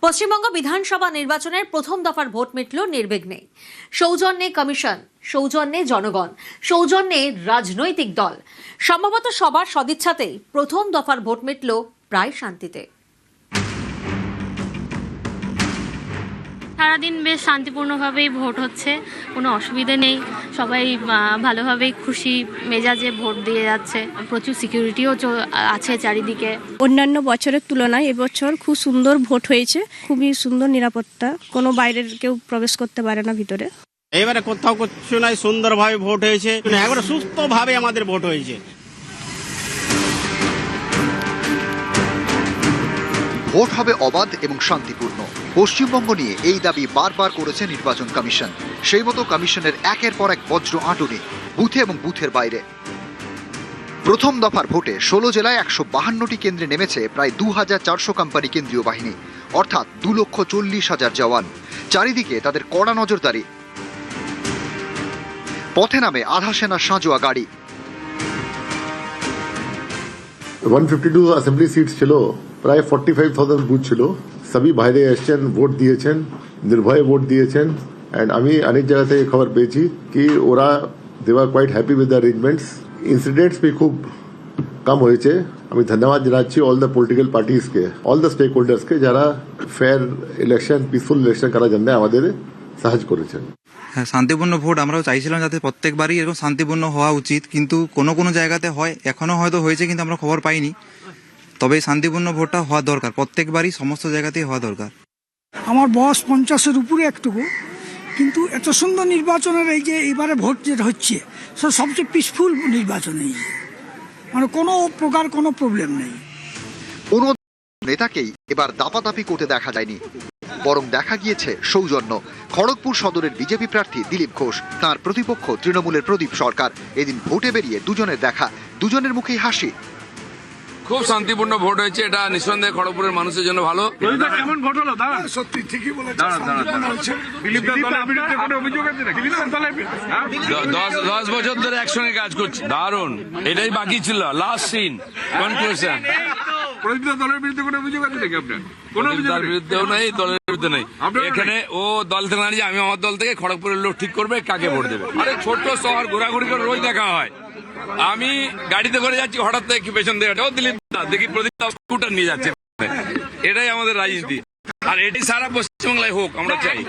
পশ্চিমবঙ্গ বিধানসভা নির্বাচনের প্রথম দফার ভোট মিটল নির্বিঘ্নে। সৌজন্যে কমিশন, সৌজন্যে জনগণ, সৌজন্যে রাজনৈতিক দল, সম্ভবত সবার সদিচ্ছাতেই প্রথম দফার ভোট মিটল প্রায় শান্তিতে। সারাদিন বেশ শান্তিপূর্ণভাবেই ভোট হচ্ছে, কোনো অসুবিধে নেই। সবাই ভালোভাবেই খুশি মেজাজে ভোট দিয়ে যাচ্ছে। প্রচুর সিকিউরিটিও আছে চারিদিকে। অন্যান্য বছরের তুলনায় এবছর খুব সুন্দর ভোট হয়েছে, খুবই সুন্দর নিরাপত্তা, কোনো বাইরের কেউ প্রবেশ করতে পারে না ভিতরে। এবারে কোথাও কিছু নাই, সুন্দরভাবে ভোট হয়েছে, একবারে সুস্থভাবে আমাদের ভোট হয়েছে। ভোট হবে অবাধ এবং শান্তিপূর্ণ। পশ্চিমবঙ্গ নিয়ে এই দাবি বারবার করেছে নির্বাচন কমিশন। সেই মতো কমিশনের একের পর এক বজ্র আঁটুনি বুথে এবং বুথের বাইরে। প্রথম দফার ভোটে 16 জেলায় 152টি কেন্দ্রে নেমেছে প্রায় 2400 কোম্পানি কেন্দ্রীয় বাহিনী, অর্থাৎ 2,40,000 জওয়ান। চারিদিকে তাদের কড়া নজরদারি। পথে নামে আধা সেনা সাঁজোয়া গাড়ি। 152 অ্যাসেম্বলি সিট ছিল, প্রায় 45,000 বুথ ছিল। সবই বাইরে এসছেন, ভোট দিয়েছেন, নির্ভয়ে ভোট দিয়েছেন। অ্যান্ড আমি অনেক জায়গা থেকে খবর পেয়েছি কি ওরা they are quite happy with the arrangements. Incidents भी খুব কম হয়েছে। আমি ধন্যবাদ জানাচ্ছি অল দ্য পলিটিক্যাল পার্টিসকে, অল দ্য স্টেক হোল্ডার্সকে, যারা ফেয়ার ইলেকশন, পিসফুল ইলেকশন করার জন্য আমাদের সাহায্য করেছেন। হ্যাঁ, শান্তিপূর্ণ ভোট আমরাও চাইছিলাম যাতে প্রত্যেকবারই এরকম শান্তিপূর্ণ হওয়া উচিত, কিন্তু কোনো কোনো জায়গাতে হয়, এখনো হয়তো হয়েছে কিন্তু আমরা খবর পাইনি। তবে শান্তিপূর্ণ ভোটটা হওয়া দরকার, প্রত্যেকবারই সমস্ত জায়গাতেই হওয়া দরকার। আমার বয়স 50-এর উপরে একটুকু, কিন্তু এত সুন্দর নির্বাচনের এই যে এবারে ভোট যেটা হচ্ছে সবচেয়ে পিসফুল নির্বাচন, এই মানে কোনো প্রকার কোনো প্রবলেম নেই। কোনো নেতাকেই এবার দাপাদাপি করতে দেখা যায়নি, বরং দেখা গিয়েছে সৌজন্য। খড়গপুর সদরের বিজেপি প্রার্থী দিলীপ ঘোষ, তার প্রতিপক্ষ তৃণমূলের প্রদীপ সরকার। এদিন ভোটে বেরিয়ে দুজনের দেখা, দুজনের মুখেই হাসি। খুব শান্তিপূর্ণ ভোট হয়েছে, এটা নিঃসন্দেহে খড়গপুরের মানুষের জন্য ভালো। কেমন ভোট হলো দাদা? সত্যি ঠিকই বলেছেন। 10 বছর ধরে একসঙ্গে কাজ করছি, দারুণ। এটাই বাকি ছিল, লাস্ট সিন, কনক্লুশন। দলের বিরুদ্ধে কোনো অভিযোগ আছে নাকি আপনার? কোনো তার বিরুদ্ধেও নেই, দলের বিরুদ্ধে নেই। এখানে ও দল থেকে দাঁড়িয়ে আমি আমার দল থেকে খড়গপুরের লোক ঠিক করবে কাকে ভোট দেবে। আরে ছোট্ট শহর, ঘোরাঘুরি করে রোজ দেখা হয়। আমি গাড়িতে করে যাচ্ছি, হঠাৎ থেকে পেছন থেকে ও দিলীপ দা দেখি, প্রদীপ দা স্কুটার নিয়ে যাচ্ছে। এটাই আমাদের রাজনীতি, আর এটি সারা পশ্চিমবাংলায় হোক আমরা চাই।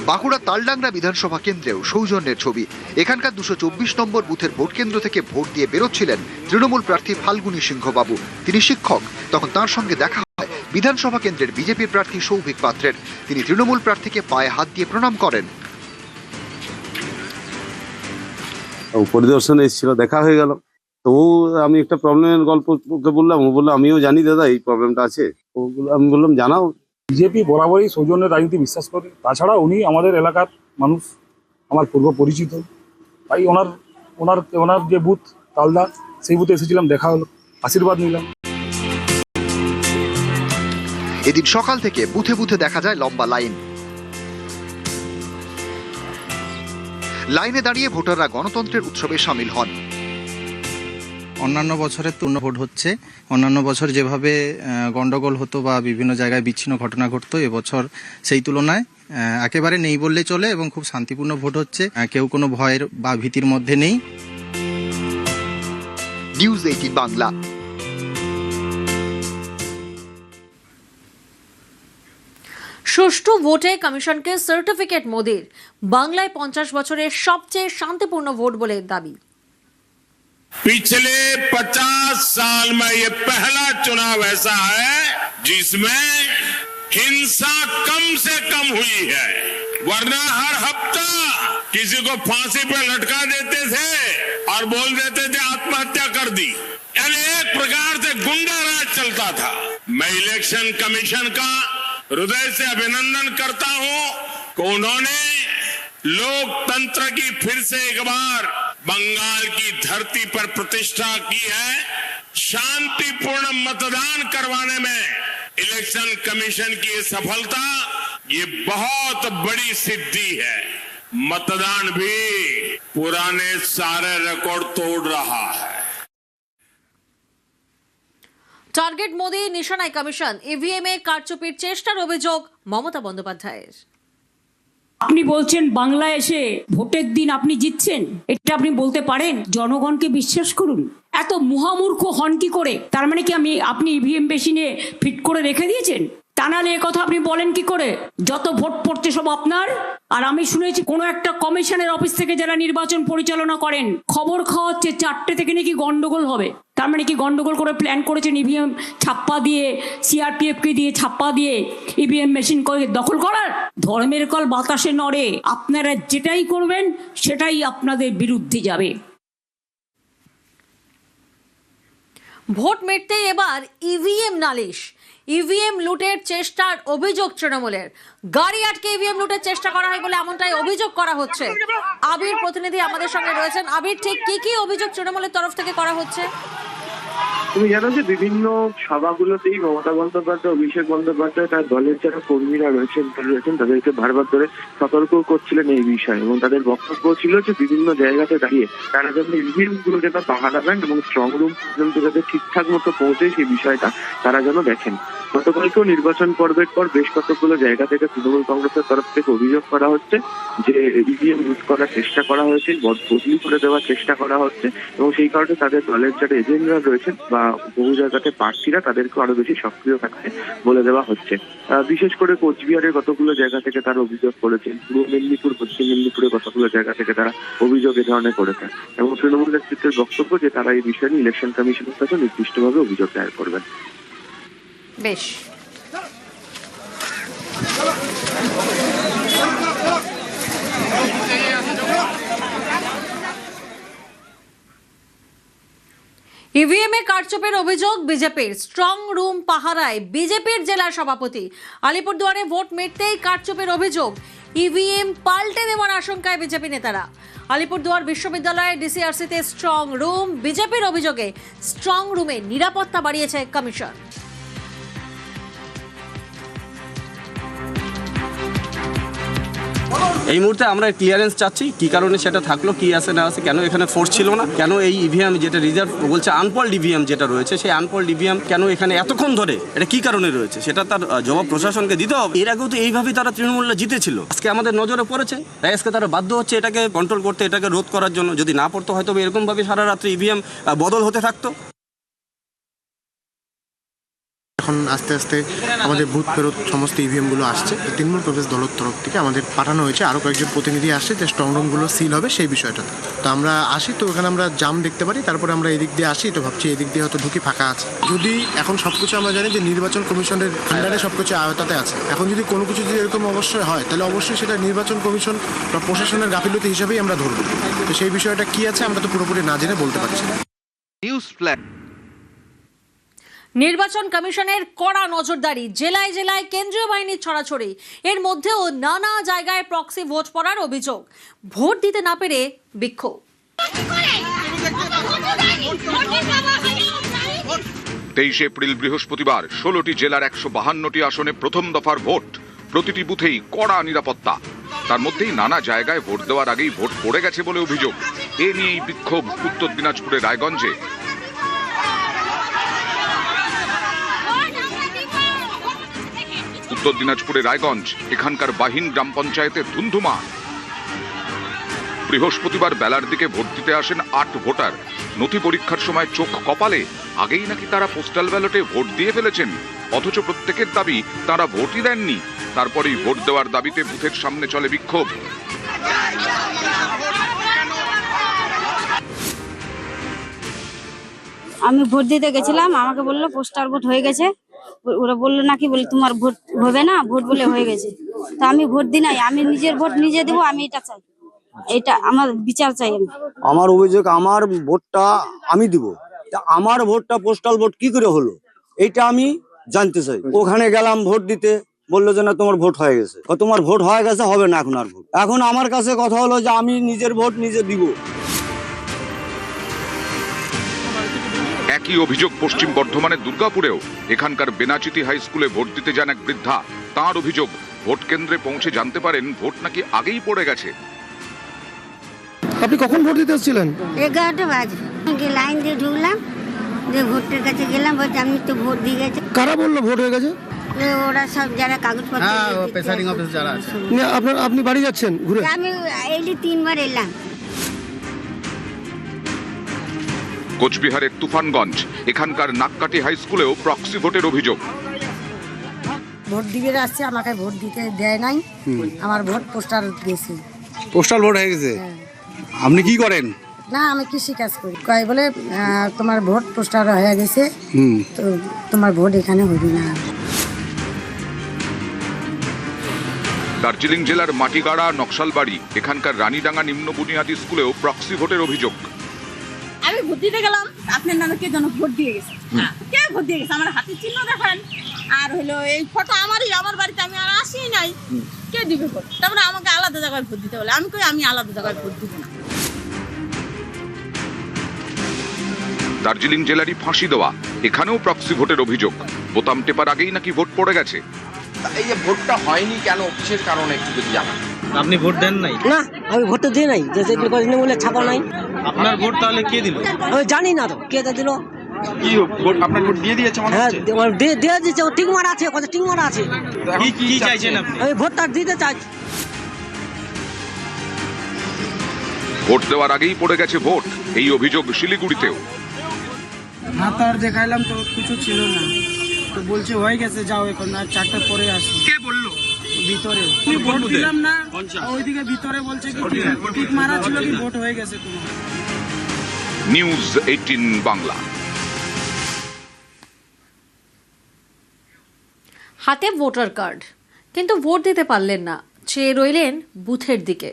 বাঁকুড়া তালডাংরা বিধানসভা কেন্দ্রেও সৌজন্যের ছবি। এখানকার 224 নম্বর বুথের ভোট কেন্দ্র থেকে ভোট দিয়ে বেরোচ্ছিলেন তৃণমূল প্রার্থী ফাল্গুনী সিংহ বাবু। তিনি শিক্ষক, তখন তার সঙ্গে দেখা হয় বিধানসভা কেন্দ্রের বিজেপির প্রার্থী সৌভিক পাত্রের। তিনি তৃণমূল প্রার্থীকে পায়ে হাত দিয়ে প্রণাম করেন। পরিদর্শনে এসেছিল, দেখা হয়ে গেল। তো আমি একটা প্রবলেমের গল্প ওকে বললাম, ও বললো আমিও জানি দাদা এই প্রবলেমটা আছে। আমি বললাম জানাও। বিজেপি বরাবরই সৌজন্যের রাজনীতি বিশ্বাস করে। তাছাড়া উনি আমাদের এলাকার মানুষ, আমার পূর্ব পরিচিত। তাই ওনার যে বুথ তালদা, সেই বুথে এসেছিলাম, দেখা হলো, আশীর্বাদ নিলাম। এদিন সকাল থেকে বুথে বুথে দেখা যায় লম্বা লাইন। লাইনে দাঁড়িয়ে ভোটাররা গণতন্ত্রের উৎসবে সামিল হন। অন্যান্য বছরের তুলনা ভোট হচ্ছে। অন্যান্য বছর যেভাবে গন্ডগোল হতো বা বিভিন্ন জায়গায় বিচ্ছিন্ন ঘটনা ঘটতো, এবছর সেই তুলনায় একেবারে নেই বললেই চলে, এবং খুব শান্তিপূর্ণ ভোট হচ্ছে। কেউ কোনো ভয়ের বা ভীতির মধ্যে নেই। নিউজ 18 বাংলা। সুষ্ঠু ভোটে কমিশনকে সার্টিফিকেট মোদির। বাংলায় 50 বছরের সবচেয়ে শান্তিপূর্ণ ভোট বলে দাবি। पिछले 50 साल में ये पहला चुनाव ऐसा है जिसमें हिंसा कम से कम हुई है, वरना हर हफ्ता किसी को फांसी पे लटका देते थे और बोल देते थे आत्महत्या कर दी। यानी एक प्रकार से गुंडा राज चलता था। मैं इलेक्शन कमीशन का हृदय से अभिनंदन करता हूं कि उन्होंने लोकतंत्र की फिर से एक बार बंगाल की धरती पर प्रतिष्ठा की है। शांतिपूर्ण मतदान करवाने में इलेक्शन कमीशन की ये सफलता, ये बहुत बड़ी सिद्धि है। मतदान भी पुराने सारे रिकॉर्ड तोड़ रहा है। টার্গেট মোদি নিশানায় কমিশন, ইভিএম এ কারচুপির চেষ্টার অভিযোগ মমতা বন্দ্যোপাধ্যায়ের। আপনি বলছেন বাংলায় এসে ভোটের দিন আপনি জিতছেন, এটা আপনি বলতে পারেন? জনগণকে বিশ্বাস করুন। এত মহামূর্খ হন কি করে? তার মানে কি আপনি ইভিএম মেশিনে ফিট করে রেখে দিয়েছেন? তা নাহলে এ কথা আপনি বলেন কি করে? যত ভোট পড়ছে সব আপনার। আর আমি শুনেছি কোনো একটা কমিশনের অফিস থেকে যারা নির্বাচন পরিচালনা করেন খবর খাওয়াচ্ছে 4টে থেকে নাকি গন্ডগোল হবে। তার মানে কি গন্ডগোল করে প্ল্যান করেছেন ইভিএম ছাপ্পা দিয়ে, সিআরপিএফকে দিয়ে ছাপ্পা দিয়ে ইভিএম মেশিন দখল করার? ধর্মের কল বাতাসে নড়ে, আপনারা যেটাই করবেন সেটাই আপনাদের বিরুদ্ধে যাবে। ভোট মিটতেই এবার ইভিএম নালিশ, ইভিএম লুটের চেষ্টার অভিযোগ তৃণমূলের। গাড়ি আটকে ইভিএম লুটের চেষ্টা করা হয় বলে এমনটাই অভিযোগ করা হচ্ছে। আবির প্রতিনিধি আমাদের সঙ্গে রয়েছেন। আবির, ঠিক কি কি অভিযোগ তৃণমূলের তরফ থেকে করা হচ্ছে? তুমি জানো যে বিভিন্ন সভাগুলোতেই মমতা বন্দ্যোপাধ্যায়, অভিষেক বন্দ্যোপাধ্যায় তার দলের যারা কর্মীরা রয়েছেন তাদেরকে বারবার করে সতর্ক করছিলেন এই বিষয়ে, এবং তাদের বক্তব্য ছিল যে বিভিন্ন জায়গাতে দাঁড়িয়ে তারা যেন ইভিএম গুলো যেন পাহারা দেন এবং স্ট্রং রুম পর্যন্ত যাতে ঠিকঠাক মতো পৌঁছে সেই বিষয়টা তারা যেন দেখেন। গতকালকেও নির্বাচন পর্বের পর বেশ কতগুলো জায়গা থেকে তৃণমূল কংগ্রেসের তরফ থেকে অভিযোগ করা হচ্ছে যে ইভিএম লুট করার চেষ্টা করা হয়েছে, বদলি করে দেওয়ার চেষ্টা করা হচ্ছে, এবং সেই কারণে তাদের দলের যারা এজেন্টরা রয়েছেন বা বহু জায়গাতে প্রার্থীরা তাদেরকে আরো বেশি সক্রিয় থাকতে বলে দেওয়া হচ্ছে। বিশেষ করে কোচবিহারের কতগুলো জায়গা থেকে তারা অভিযোগ করেছেন, পূর্ব মেদিনীপুর, পশ্চিম মেদিনীপুরের কতগুলো জায়গা থেকে তারা অভিযোগ এ ধরনের করেছেন, এবং তৃণমূল নেতৃত্বের বক্তব্য যে তারা এই বিষয়ে নিয়ে ইলেকশন কমিশনের কাছে নির্দিষ্টভাবে অভিযোগ দায়ের করবেন। বেশ, ইভিএম এ কারচুপির অভিযোগ বিজেপির। স্ট্রং রুম পাহারায় বিজেপির জেলা সভাপতি। আলিপুরদুয়ারে ভোট মিটতেই কারচুপির অভিযোগ, ইভিএম পাল্টে দেওয়ার আশঙ্কায় বিজেপি নেতারা। আলিপুরদুয়ার বিশ্ববিদ্যালয়ের ডিসিআরসিতে স্ট্রং রুম, বিজেপির অভিযোগে স্ট্রং রুমে নিরাপত্তা বাড়িয়েছে কমিশন। এই মুহূর্তে আমরা ক্লিয়ারেন্স চাচ্ছি, কি কারণে সেটা থাকলো, কি আছে না আছে, কেন এখানে ফোর্স ছিল না, কেন এই ইভিএম যেটা রিজার্ভ বলছে আনপল্ড ইভিএম যেটা রয়েছে সেই আনপল্ড ইভিএম কেন এখানে এতক্ষণ ধরে, এটা কি কারণে রয়েছে সেটা তার জবাব প্রশাসনকে দিতে হবে। এর আগেও তো এইভাবেই তারা তৃণমূলরা জিতেছিল, আজকে আমাদের নজরে পড়েছে, তাই আজকে তারা বাধ্য হচ্ছে এটাকে কন্ট্রোল করতে, এটাকে রোধ করার জন্য। যদি না পড়তো হয়তো এরকমভাবে সারা রাত্রি ইভিএম বদল হতে থাকতো। এখন আস্তে আস্তে আমাদের বুথ ফেরত সমস্ত ইভিএমগুলো আসছে। তৃণমূল কংগ্রেস দলের তরফ থেকে আমাদের পাঠানো হয়েছে, আরও কয়েকজন প্রতিনিধি আসছে যে স্ট্রং রুমগুলো সিল হবে সেই বিষয়টাতে। তো আমরা আসি, তো ওখানে আমরা জাম দেখতে পারি, তারপরে আমরা এদিক দিয়ে আসি, তো ভাবছি এদিক দিয়ে হয়তো ঢুকি ফাঁকা আছে। যদি এখন সব কিছু আমরা জানি যে নির্বাচন কমিশনের আন্ডারে সব কিছু আয়তাতে আছে, এখন যদি কোনো কিছু যদি এরকম অবশ্যই হয় তাহলে অবশ্যই সেটা নির্বাচন কমিশন বা প্রশাসনের গাফিলতি হিসাবেই আমরা ধরব। তো সেই বিষয়টা কি আছে আমরা তো পুরোপুরি না জেনে বলতে পারছি না। News flag. নির্বাচন কমিশনের কড়া নজরদারি, জেলায় জেলায় কেন্দ্রীয় বাহিনীর ছড়াছড়ি, এর মধ্যেও নানা জায়গায় প্রক্সি ভোট পড়ার অভিযোগ। ভোট দিতে না পেরে বিক্ষোভ। 23 এপ্রিল বৃহস্পতিবার 16টি জেলার 152টি আসনে প্রথম দফার ভোট। প্রতিটি বুথেই কড়া নিরাপত্তা। তার মধ্যেই নানা জায়গায় ভোট দেওয়ার আগেই ভোট পড়ে গেছে বলে অভিযোগ। এ নিয়েই বিক্ষোভ উত্তর দিনাজপুরের রায়গঞ্জে। উত্তর দিনাজপুরের রায়গঞ্জ, এখানকার বাহিন গ্রাম পঞ্চায়েতে ধুন্ধুমা। বৃহস্পতিবার বেলার দিকে ভোট দিতে আসেন 8 ভোটার। নথি পরীক্ষার সময় চোখ কপালে, আগেই নাকি তারা পোস্টাল ব্যালটে ভোট দিয়ে ফেলেছেন, অথচ প্রত্যেকের দাবি তারা ভোটই দেননি। তারপরেই ভোট দেওয়ার দাবিতে বুথের সামনে চলে বিক্ষোভ। আমি ভোট দিতে গেছিলাম, আমাকে বললো পোস্টাল ভোট হয়ে গেছে। ওরা বললো নাকি, বলে তোমার ভোট হবে না, ভোট বলে হয়ে গেছে। তো আমি ভোট দিই নাই, আমি নিজের ভোট নিজে দেবো, আমি এটা চাই, এটা আমার বিচার চাই। আমার অভিযোগ, আমার ভোটটা আমি দিব, আমার ভোটটা পোস্টাল ভোট কি করে হলো এইটা আমি জানতে চাই। ওখানে গেলাম ভোট দিতে, বললো যে না তোমার ভোট হয়ে গেছে। তোমার ভোট হয়ে গেছে, হবে না এখন আর ভোট। এখন আমার কাছে কথা হলো যে আমি নিজের ভোট নিজে দিব। একই অভিযোগ পশ্চিম বর্ধমানের দুর্গাপুরেও। এখানকার বেনাচিতি হাই স্কুলে ভোট দিতে যান এক বৃদ্ধা। তাঁর অভিযোগ, ভোট কেন্দ্রে পৌঁছে জানতে পারেন ভোট নাকি আগেই পড়ে গেছে। আপনি কখন ভোট দিতে এসেছিলেন? 11টা বাজে লাইন দিয়ে ঢুকলাম, যে ভোটের কাছে গেলাম, বলছে আমি তো ভোট দিয়ে গেছি। কারা বললো ভোট হয়ে গেছে? ওরা সব যারা কাগজপত্র প্রেসাইডিং অফিস যারা আছে। আপনি বাড়ি যাচ্ছেন ঘুরে? আমি এই 3 বার এলাম। কোচবিহারের তুফানগঞ্জ এখানকার নাককাটি হাই স্কুলেও প্রক্সি ভোটের অভিযোগ। ভোট দিবে আসছে, আমাকে ভোট দিতে দেয় নাই, আমার ভোট পোস্টার দিয়েছে। পোস্টাল ভোট হয়ে গেছে? আপনি কি করেন? না, আমি কৃষি কাজ করি। কয় বলে তোমার ভোট পোস্টার হয়ে গেছে, তো তোমার ভোট এখানে হবে না। দার্জিলিং জেলার মাটিগাড়া নকশালবাড়ি এখানকার রানীডাঙ্গা নিম্ন বুনিয়াদী স্কুলেও প্রক্সি ভোটের অভিযোগ। আমি ভোট দিতে গেলাম, আপনার নামে কে যেন ভোট দিয়ে গেছে। কে ভোট দিয়ে গেছে? আমার হাতের চিহ্ন দেখান, আর হলো এই ফটো আমারই, আমার বাড়িতে আমি আর আসি নাই, কে দিবে ভোট? তারপরে আমাকে আলাদা জায়গায় ভোট দিতে বলে। আমি কই আমি আলাদা জায়গায় ভোট দিব না। দার্জিলিং জেলারই ফাঁসি দেওয়া এখানেও প্রক্সি ভোটের অভিযোগ। বোতাম টেপার আগেই নাকি ভোট পড়ে গেছে। এই যে ভোটটা হয়নি কেন, কিসের কারণে একটু যদি জানান। আপনি ভোট দেন নাই? না, আমি ভোট দিই নাই, যে বলে ছাপা নাই। আপনার ভোট তাহলে কে দিল? আমি জানি না তো কে দিল। কি ভোট আপনার ভোট দিয়ে দিয়েছে মনে হচ্ছে? হ্যাঁ, দিয়ে দিয়েছে। ও টিক মারা আছে, কত টিক মারা আছে। কি চাইছেন আপনি? আমি ভোটটা দিতে চাইছি। ভোট দেওয়ার আগেই পড়ে গেছে ভোট, এই অভিযোগ শিলিগুড়িতেও। হাত আর দেখাইলাম তো কিছু ছিল না, তো বলছে হয়ে গেছে, যাও এখন আর 4টার পরে আসো। কে বললো? ভিতরে ভোট দিলাম না, ওইদিকে ভিতরে বলছে কি টিক মারা ছিল, কি ভোট হয়ে গেছে তোমার। নিউজ 18 বাংলা। হাতে ভোটার কার্ড, কিন্তু ভোট দিতে পারলেন না, চেয়ে রইলেন বুথের দিকে।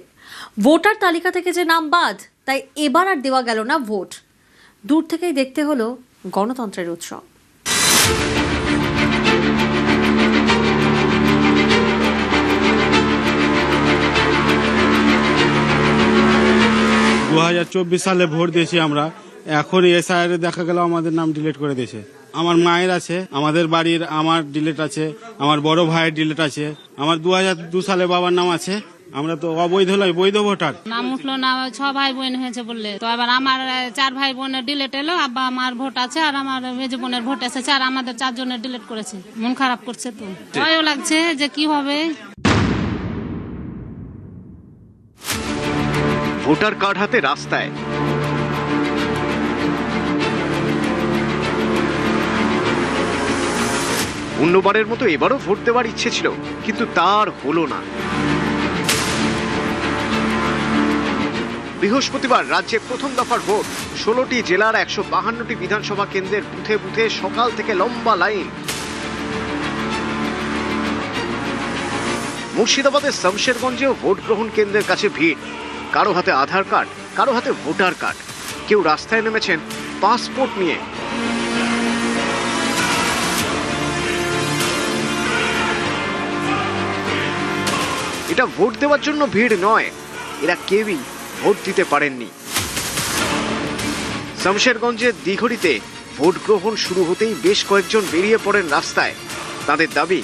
ভোটার তালিকা থেকে যে নাম বাদ, তাই এবার আর দেওয়া গেল না ভোট। দূর থেকেই দেখতে হলো গণতন্ত্রের উৎসব। সালে ভোট দিয়েছি আমরা, এখন এসআইআর দেখা গেল আমাদের নাম ডিলিট করে দিয়েছে। আমার মায়ের আছে, আমাদের বাড়ির আমার ডিলিট আছে, আমার বড় ভাইয়ের ডিলিট আছে, আমার 2002 সালে বাবার নাম আছে। আমরা তো অবৈধ নয়, বৈধ ভোটার। নাম উঠলো না, 6 ভাই বোন হয়েছে বললে তো। এবার আমার 4 ভাই বোনের ডিলেট এলো, আব্বা আমার ভোট আছে, আর আমার মেজ বোনের ভোট আছে, আর আমাদের 4 জনের ডিলেট করেছে। মন খারাপ করছে তো, ভয়ও লাগছে যে কি হবে। ভোটার কার্ড হাতে রাস্তায়, অন্যবারের মতো এবারও ভোট দেওয়ার ইচ্ছে ছিল, কিন্তু তার হলো না। বৃহস্পতিবার রাজ্যে প্রথম দফার ভোট। 16টি জেলার 152টি বিধানসভা কেন্দ্রের বুথে বুথে সকাল থেকে লম্বা লাইন। মুর্শিদাবাদের শমশেরগঞ্জেও ভোট গ্রহণ কেন্দ্রের কাছে ভিড়। কারো হাতে আধার কার্ড, কারো হাতে ভোটার কার্ড, কেউ রাস্তায় নেমেছেন পাসপোর্ট নিয়ে। এটা ভোট দেওয়ার জন্য ভিড় নয়, এরা কেউই ভোট দিতে পারেননি। শমশেরগঞ্জের দিঘড়িতে ভোট গ্রহণ শুরু হতেই বেশ কয়েকজন বেরিয়ে পড়েন রাস্তায়। তাদের দাবি,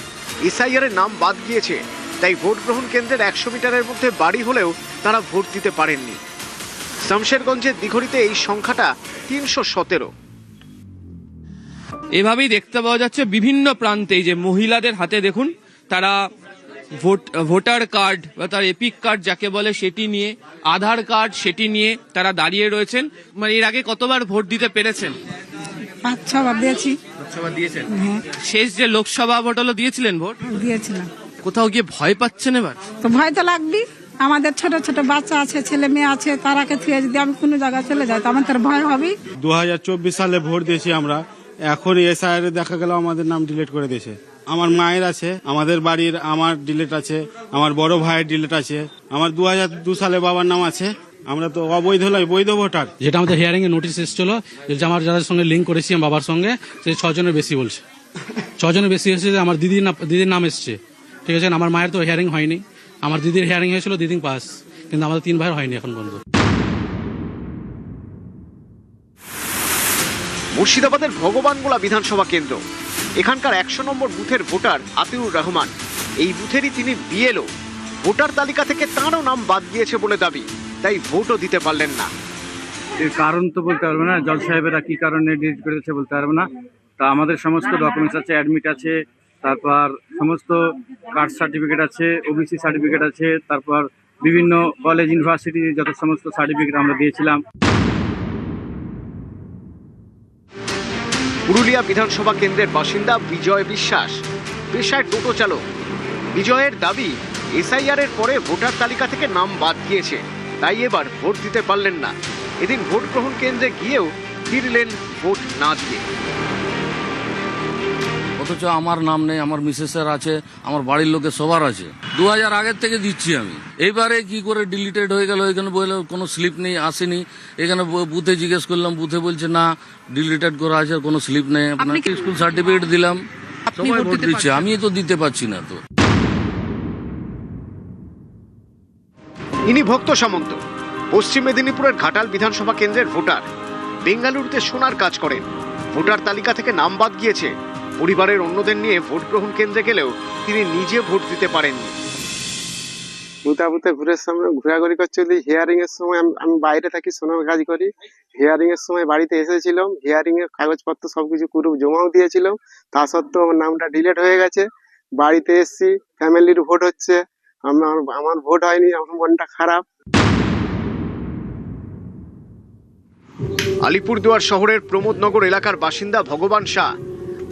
এসআইআর এর নাম বাদ গিয়েছে, তাই ভোট গ্রহণ কেন্দ্রের 100 মিটারের মধ্যে বাড়ি হলেও তারা ভোট দিতে পারেননি। শমশেরগঞ্জের দিঘড়িতে এই সংখ্যাটা 317। এভাবেই দেখতে পাওয়া যাচ্ছে বিভিন্ন প্রান্তে যে মহিলাদের হাতে দেখুন, তারা ভোটার কার্ড বা তার এপিক কার্ড যাকে বলে সেটি নিয়ে, আধার কার্ড সেটি নিয়ে তারা দাঁড়িয়ে রয়েছেন। মানে এর আগে কতবার ভোট দিতে পেরেছেন? 5-6 বার দিয়েছি। 5-6 বার দিয়েছেন? শেষ যে লোকসভা ভোট হলো দিয়েছিলেন ভোট? দিয়েছিলাম। কোথাও গিয়ে ভয় পাচ্ছেন এবার? তো ভয় তো লাগবেই, আমাদের ছোট ছোট বাচ্চা আছে, ছেলে মেয়ে আছে, তারাকে থুয়ে যদি আমি কোনো জায়গায় চলে যাই তো আমাদের ভয় হবেই। 2024 সালে ভোট দিয়েছি আমরা, এখন এসআইআর দেখা গেল আমাদের নাম ডিলিট করে দিয়েছে। আমার মায়ের আছে, আমাদের বাড়ির আমার ডিলিট আছে, আমার বড় ভাইয়ের ডিলিট আছে, আমার 2002 সালে বাবার নাম আছে। আমরা তো অবৈধ নয়, বৈধ ভোটার। যেটা আমাদের হিয়ারিং এ নোটিশ এসেছিল, যে আমার যাদের সঙ্গে লিঙ্ক করেছি আমার বাবার সঙ্গে, সেই 6 জনের বেশি বলছে। 6 জনের বেশি এসেছে, যে আমার দিদির নাম এসছে, ঠিক আছে। আমার মায়ের তো হিয়ারিং হয়নি, আমার দিদির হিয়ারিং হয়েছিল, দিদি পাস, কিন্তু আমাদের 3 ভাইয়ের হয়নি এখন পর্যন্ত। মুর্শিদাবাদের ভগবানগোলা বিধানসভা কেন্দ্র, এখানকার 100 নম্বর বুথের ভোটার আতিউর রহমান। এই বুথেরই তিনি বিএলও। ভোটার তালিকা থেকে তাঁরও নাম বাদ গিয়েছে বলে দাবি, তাই ভোটও দিতে পারলেন না। এর কারণ তো বলতে পারবো না, জজ সাহেবেরা কি কারণে ডিলিট করেছে বলতে পারবো না। তা আমাদের সমস্ত ডকুমেন্টস আছে, অ্যাডমিট আছে, তারপর সমস্ত কাস্ট সার্টিফিকেট আছে, ওবিসি সার্টিফিকেট আছে, তারপর বিভিন্ন কলেজ ইউনিভার্সিটি যত সমস্ত সার্টিফিকেট আমরা দিয়েছিলাম। পুরুলিয়া বিধানসভা কেন্দ্রের বাসিন্দা বিজয় বিশ্বাস, পেশায় টোটো চালক। বিজয়ের দাবি, এসআইআর এর পরে ভোটার তালিকা থেকে নাম বাদ গিয়েছে, তাই এবার ভোট দিতে পারলেন না। এদিন ভোট গ্রহণ কেন্দ্রে গিয়েও ফিরলেন ভোট না দিয়ে। অথচ আমার নাম নেই, আমার মিসেসের আছে, আমার বাড়ির লোকের সবার আছে। 2000 আগের থেকে দিচ্ছি আমি। এইবারে কি করে ডিলিটেড হয়ে গেল? এখানে বললে কোনো স্লিপ নেই, আসেনি। এখানে বুথে জিজ্ঞেস করলাম, বুথে বলছে না ডিলিটেড করা আছে, কোনো স্লিপ নেই। আপনার স্কুল সার্টিফিকেট দিলাম, সবাই ভোট দিচ্ছে, আমি তো দিতে পারছি না। তো ইনি ভক্ত সামন্ত, পশ্চিম মেদিনীপুরের ঘাটাল বিধানসভা কেন্দ্রের ভোটার। বেঙ্গালুরুতে সোনার কাজ করেন। ভোটার তালিকা থেকে নাম বাদ গিয়েছে। পরিবারের অন্যদের নিয়ে ভোট গ্রহণ কেন্দ্রে গেলেও তিনি নিজে ভোট দিতে পারেননি। বুথে ঘোরাঘুরি করছে। হিয়ারিং এর সময় আমি বাইরে থাকি, সোনার কাজ করি। হিয়ারিং এর সময় বাড়িতে এসেছিলাম, হিয়ারিং এর কাগজপত্র সবকিছু পুরো জমাও দিয়েছিলাম। তা সত্ত্বেও আমার নামটা ডিলিট হয়ে গেছে। বাড়িতে এসছি, ফ্যামিলির ভোট হচ্ছে, আমার ভোট হয়নি, আমার মনটা খারাপ। আলিপুরদুয়ার শহরের প্রমোদনগর এলাকার বাসিন্দা ভগবান শাহ।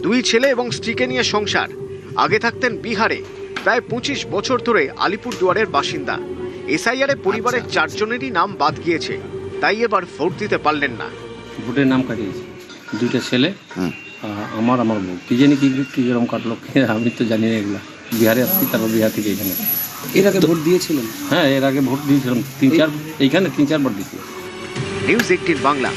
2 ছেলে এবং স্ত্রীকে নিয়ে সংসার। আগে থাকতেন বিহারে। প্রায় 25 বছর ধরে আলিপুরদুয়ারের বাসিন্দা। এসআইআর এ পরিবারের 4 জনেরই নাম বাদ গিয়েছে, তাই এবার ভোট দিতে পারলেন না। ভোটের নাম কাটিয়েছে 2টা ছেলে, আমার বউ। কি জানি কিরকম কাটলো, আমি তো জানি না এগুলা। বিহারে আসছি, তারপর বিহার থেকে এখানে। এর আগে ভোট দিয়েছিলেন? হ্যাঁ, এর আগে ভোট দিয়েছিলাম 3-4, এইখানে 3-4 বার দিয়েছি। নিউজ 18 বাংলা।